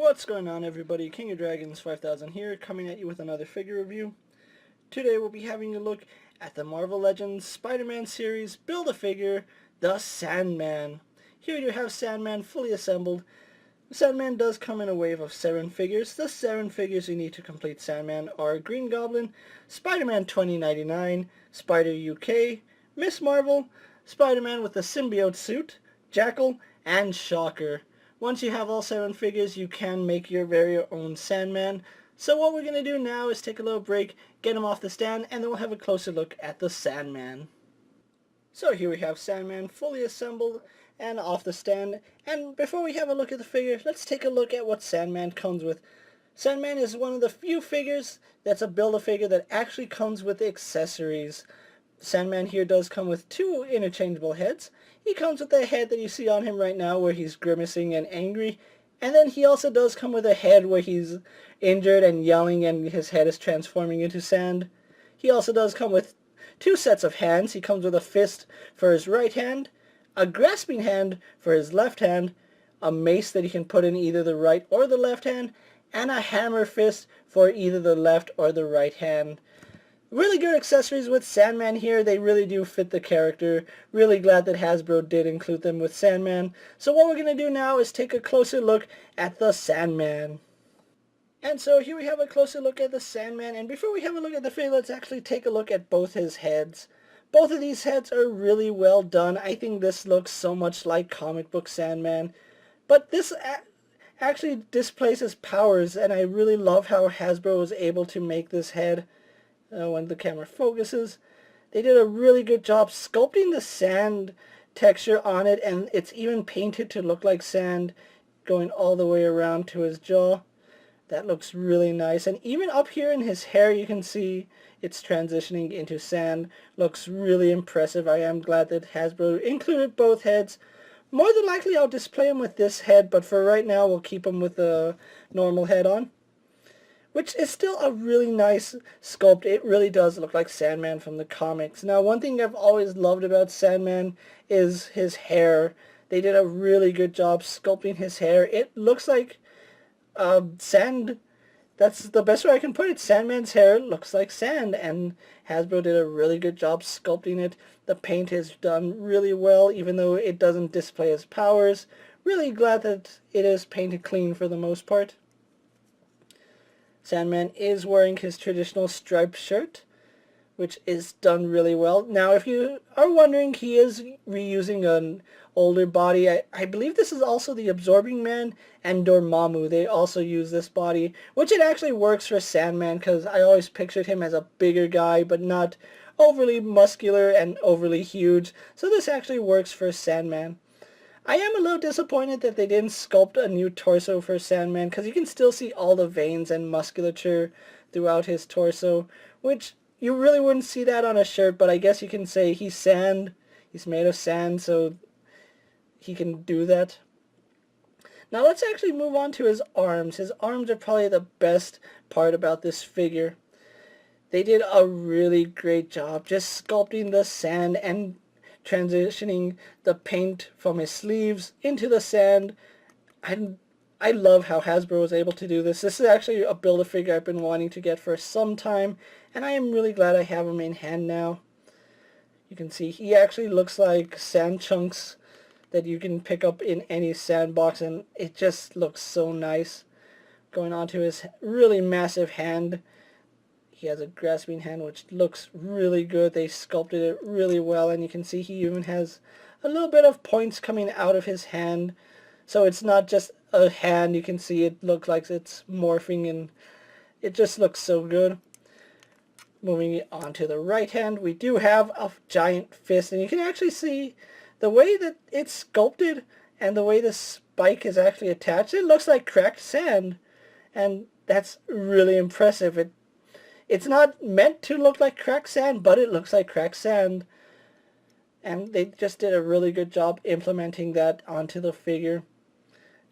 What's going on, everybody? King of Dragons 5000 here, coming at you with another figure review. Today we'll be having a look at the Marvel Legends Spider-Man series Build-A-Figure, the Sandman. Here you have Sandman fully assembled. Sandman does come in a wave of 7 figures. The 7 figures you need to complete Sandman are Green Goblin, Spider-Man 2099, Spider UK, Miss Marvel, Spider-Man with the symbiote suit, Jackal, and Shocker. Once you have all 7 figures, you can make your very own Sandman. So what we're going to do now is take a little break, get him off the stand, and then we'll have a closer look at the Sandman. So here we have Sandman fully assembled and off the stand. And before we have a look at the figure, let's take a look at what Sandman comes with. Sandman is one of the few figures that's a Build-A-Figure that actually comes with accessories. Sandman here does come with 2 interchangeable heads. He comes with the head that you see on him right now where he's grimacing and angry. And then he also does come with a head where he's injured and yelling and his head is transforming into sand. He also does come with 2 sets of hands. He comes with a fist for his right hand, a grasping hand for his left hand, a mace that he can put in either the right or the left hand, and a hammer fist for either the left or the right hand. Really good accessories with Sandman here. They really do fit the character. Really glad that Hasbro did include them with Sandman. So what we're going to do now is take a closer look at the Sandman. And so here we have a closer look at the Sandman. And before we have a look at the figure, let's actually take a look at both his heads. Both of these heads are really well done. I think this looks so much like comic book Sandman. But this actually displays his powers, and I really love how Hasbro was able to make this head. When the camera focuses, they did a really good job sculpting the sand texture on it, and it's even painted to look like sand going all the way around to his jaw. That looks really nice, and even up here in his hair you can see it's transitioning into sand. Looks really impressive. I am glad that Hasbro included both heads. More than likely I'll display him with this head, but for right now we'll keep him with the normal head on, which is still a really nice sculpt. It really does look like Sandman from the comics. Now, one thing I've always loved about Sandman is his hair. They did a really good job sculpting his hair. It looks like sand. That's the best way I can put it. Sandman's hair looks like sand, and Hasbro did a really good job sculpting it. The paint is done really well, even though it doesn't display his powers. Really glad that it is painted clean for the most part. Sandman is wearing his traditional striped shirt, which is done really well. Now, if you are wondering, he is reusing an older body. I believe this is also the Absorbing Man and Dormammu. They also use this body, which it actually works for Sandman, because I always pictured him as a bigger guy, but not overly muscular and overly huge. So this actually works for Sandman. I am a little disappointed that they didn't sculpt a new torso for Sandman, because you can still see all the veins and musculature throughout his torso, which you really wouldn't see that on a shirt, but I guess you can say he's sand. He's made of sand, so he can do that. Now let's actually move on to his arms. His arms are probably the best part about this figure. They did a really great job just sculpting the sand and transitioning the paint from his sleeves into the sand. I love how Hasbro was able to do this. This is actually a Build-A-Figure I've been wanting to get for some time, and I am really glad I have him in hand now. You can see he actually looks like sand chunks that you can pick up in any sandbox, and it just looks so nice. Going on to his really massive hand. He has a grasping hand which looks really good. They sculpted it really well, and you can see he even has a little bit of points coming out of his hand. So it's not just a hand. You can see it looks like it's morphing, and it just looks so good. Moving on to the right hand, we do have a giant fist, and you can actually see the way that it's sculpted and the way the spike is actually attached. It looks like cracked sand, and that's really impressive. It's not meant to look like cracked sand, but it looks like cracked sand. And they just did a really good job implementing that onto the figure.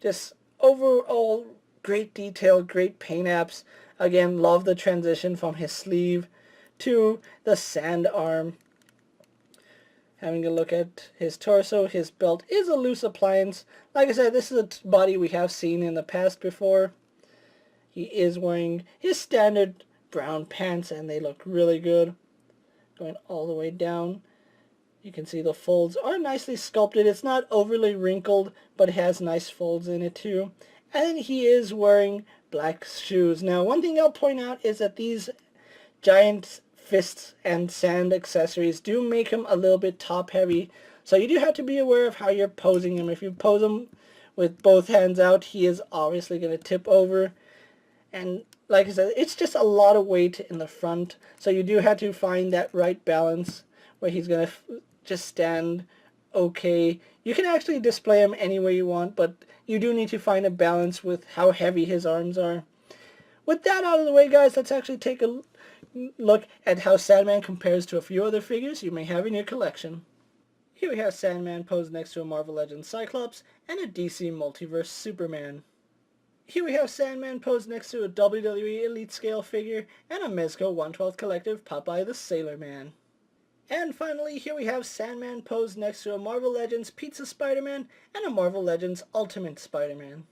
Just overall great detail, great paint apps. Again, love the transition from his sleeve to the sand arm. Having a look at his torso, his belt is a loose appliance. Like I said, this is a body we have seen in the past before. He is wearing his standard brown pants and they look really good. Going all the way down. You can see the folds are nicely sculpted. It's not overly wrinkled, but it has nice folds in it too. And he is wearing black shoes. Now, one thing I'll point out is that these giant fists and sand accessories do make him a little bit top heavy. So you do have to be aware of how you're posing him. If you pose him with both hands out, he is obviously going to tip over. And like I said, it's just a lot of weight in the front. So you do have to find that right balance where he's going to just stand okay. You can actually display him any way you want, but you do need to find a balance with how heavy his arms are. With that out of the way, guys, let's actually take a look at how Sandman compares to a few other figures you may have in your collection. Here we have Sandman posed next to a Marvel Legends Cyclops and a DC Multiverse Superman. Here we have Sandman posed next to a WWE Elite Scale figure and a Mezco 1/12 Collective Popeye the Sailor Man. And finally, here we have Sandman posed next to a Marvel Legends Pizza Spider-Man and a Marvel Legends Ultimate Spider-Man.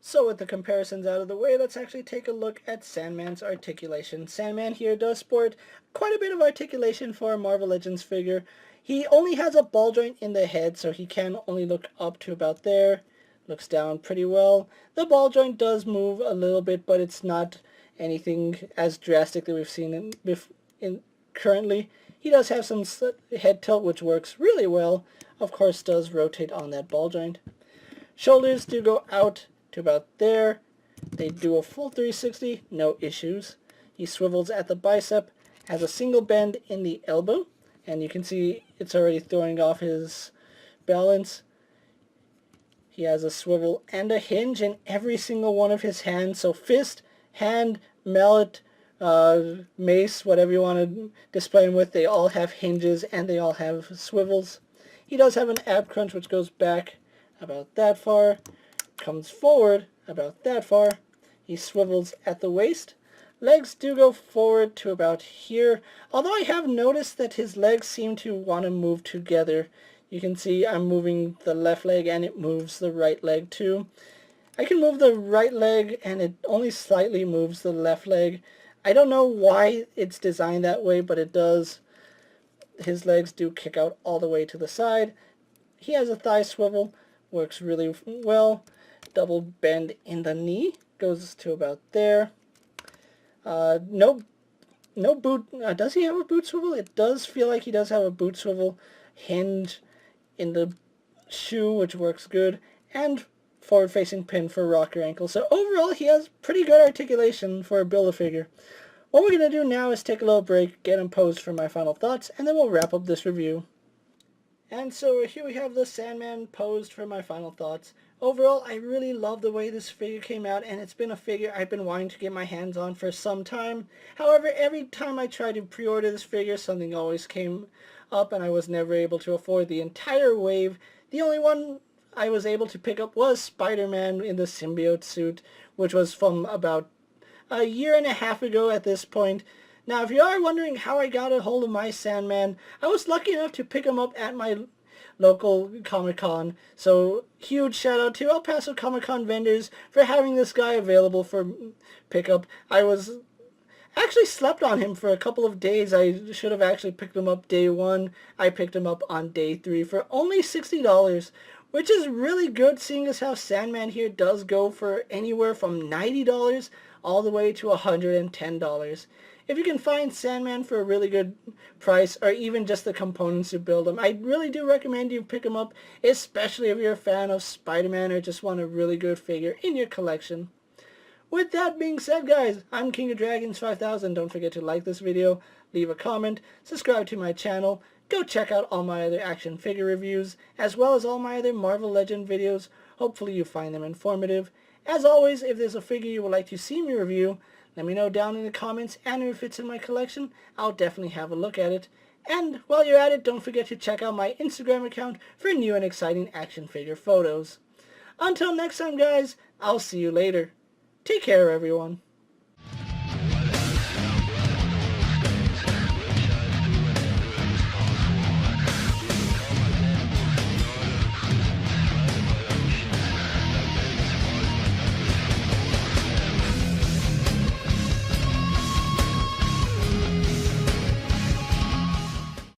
So with the comparisons out of the way, let's actually take a look at Sandman's articulation. Sandman here does sport quite a bit of articulation for a Marvel Legends figure. He only has a ball joint in the head, so he can only look up to about there. Looks down pretty well. The ball joint does move a little bit, but it's not anything as drastic that we've seen in currently. He does have some head tilt, which works really well. Of course, does rotate on that ball joint. Shoulders do go out to about there. They do a full 360, no issues. He swivels at the bicep, has a single bend in the elbow, and you can see it's already throwing off his balance. He has a swivel and a hinge in every single one of his hands, so fist, hand, mallet, mace, whatever you want to display him with, they all have hinges and they all have swivels. He does have an ab crunch which goes back about that far, comes forward about that far. He swivels at the waist. Legs do go forward to about here, although I have noticed that his legs seem to want to move together. You can see I'm moving the left leg and it moves the right leg too. I can move the right leg and it only slightly moves the left leg. I don't know why it's designed that way, but it does. His legs do kick out all the way to the side. He has a thigh swivel, works really well. Double bend in the knee, goes to about there. No boot. Does he have a boot swivel? It does feel like he does have a boot swivel. Hinge in the shoe, which works good, and forward-facing pin for rocker ankle. So overall, he has pretty good articulation for a Build-A-Figure. What we're going to do now is take a little break, get him posed for my final thoughts, and then we'll wrap up this review. And so here we have the Sandman posed for my final thoughts. Overall, I really love the way this figure came out, and it's been a figure I've been wanting to get my hands on for some time. However, every time I tried to pre-order this figure, something always came up, and I was never able to afford the entire wave. The only one I was able to pick up was Spider-Man in the symbiote suit, which was from about a year and a half ago at this point. Now, if you are wondering how I got a hold of my Sandman, I was lucky enough to pick him up at my local Comic-Con. So, huge shout out to El Paso Comic-Con vendors for having this guy available for pickup. I was actually slept on him for a couple of days. I should have actually picked him up day 1. I picked him up on day 3 for only $60, which is really good, seeing as how Sandman here does go for anywhere from $90 all the way to $110. If you can find Sandman for a really good price, or even just the components to build him, I really do recommend you pick him up, especially if you're a fan of Spider-Man or just want a really good figure in your collection. With that being said, guys, I'm KingofDragons 5000. Don't forget to like this video, leave a comment, subscribe to my channel, go check out all my other action figure reviews, as well as all my other Marvel Legend videos. Hopefully you find them informative. As always, if there's a figure you would like to see me review, let me know down in the comments, and if it's in my collection, I'll definitely have a look at it. And while you're at it, don't forget to check out my Instagram account for new and exciting action figure photos. Until next time, guys, I'll see you later. Take care, everyone.